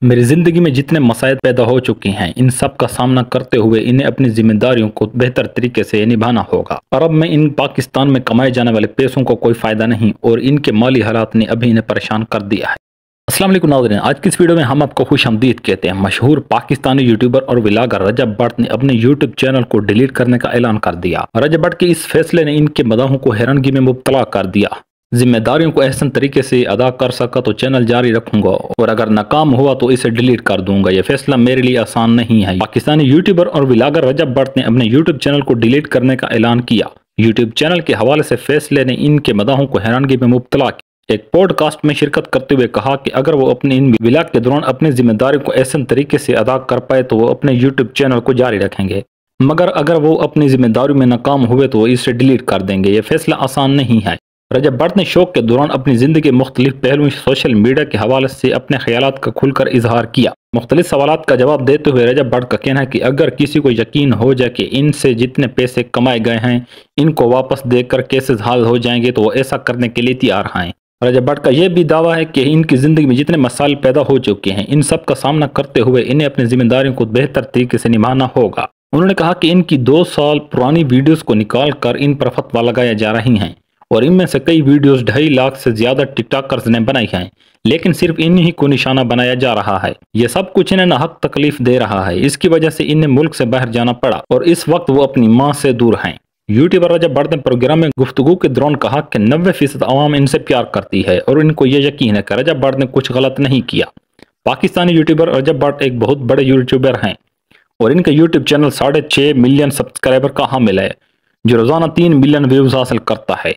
मेरी जिंदगी में जितने मसाइल पैदा हो चुके हैं, इन सब का सामना करते हुए इन्हें अपनी जिम्मेदारियों को बेहतर तरीके से निभाना होगा। अरब में इन पाकिस्तान में कमाए जाने वाले पैसों को कोई फायदा नहीं और इनके माली हालात ने अभी इन्हें परेशान कर दिया है। अस्सलाम वालेकुम नाज़रीन, आज की इस वीडियो में हम आपको खुशामदीद कहते हैं। मशहूर पाकिस्तानी यूट्यूबर और व्लॉगर रजब भट्ट ने अपने यूट्यूब चैनल को डिलीट करने का ऐलान कर दिया। रजब भट्ट के इस फैसले ने इनके मदाहों को हैरानगी में मुब्तला कर दिया। जिम्मेदारियों को एहसन तरीके से अदा कर सका तो चैनल जारी रखूंगा और अगर नाकाम हुआ तो इसे डिलीट कर दूंगा। यह फैसला मेरे लिए आसान नहीं है। पाकिस्तानी यूट्यूबर और व्लॉगर रजब भट्ट ने अपने यूट्यूब चैनल को डिलीट करने का ऐलान किया। यूट्यूब चैनल के हवाले से फैसले ने इनके मदाहों को हैरानगी में मुब्तला किया। एक पॉडकास्ट में शिरकत करते हुए कहा कि अगर वो अपने इन व्लॉग के दौरान अपनी जिम्मेदारियों को एहसन तरीके से अदा कर पाए तो वो अपने यूट्यूब चैनल को जारी रखेंगे, मगर अगर वो अपनी जिम्मेदारियों में नाकाम हुए तो वो इसे डिलीट कर देंगे। यह फैसला आसान नहीं है। रजब भट्ट ने शो के दौरान अपनी जिंदगी के मुख्तलिफ पहलुओं सोशल मीडिया के हवाले से अपने ख्यालात का खुलकर इजहार किया। मुख्तलिफ सवालात का जवाब देते हुए रजब भट्ट का कहना है कि अगर किसी को यकीन हो जाए कि इनसे जितने पैसे कमाए गए हैं इनको वापस देकर केसेस हल हो जाएंगे तो वो ऐसा करने के लिए तैयार हैं। रजब भट्ट का यह भी दावा है कि इनकी जिंदगी में जितने मसाइल पैदा हो चुके हैं इन सब का सामना करते हुए इन्हें अपनी जिम्मेदारियों को बेहतर तरीके से निभाना होगा। उन्होंने कहा कि इनकी 2 साल पुरानी वीडियोस को निकाल कर इन पर फतवा लगाया जा रही हैं और इनमें से कई वीडियोस 2.5 लाख से ज्यादा टिकटॉकर्स ने बनाई हैं, लेकिन सिर्फ इन्हीं को निशाना बनाया जा रहा है। यह सब कुछ इन्हें नाहक तकलीफ दे रहा है। इसकी वजह से इन्हें मुल्क से बाहर जाना पड़ा और इस वक्त वो अपनी मां से दूर हैं। यूट्यूबर रजब भट्ट ने प्रोग्राम में गुफ्तगू के दौरान कहा कि 90% आवाम इनसे प्यार करती है और इनको यह यकीन है कि रजब भट्ट ने कुछ गलत नहीं किया। पाकिस्तानी यूट्यूबर रजब भट्ट एक बहुत बड़े यूट्यूबर हैं और इनका यूट्यूब चैनल 6.5 मिलियन सब्सक्राइबर का हामिल है जो रोजाना 3 मिलियन व्यूज हासिल करता है।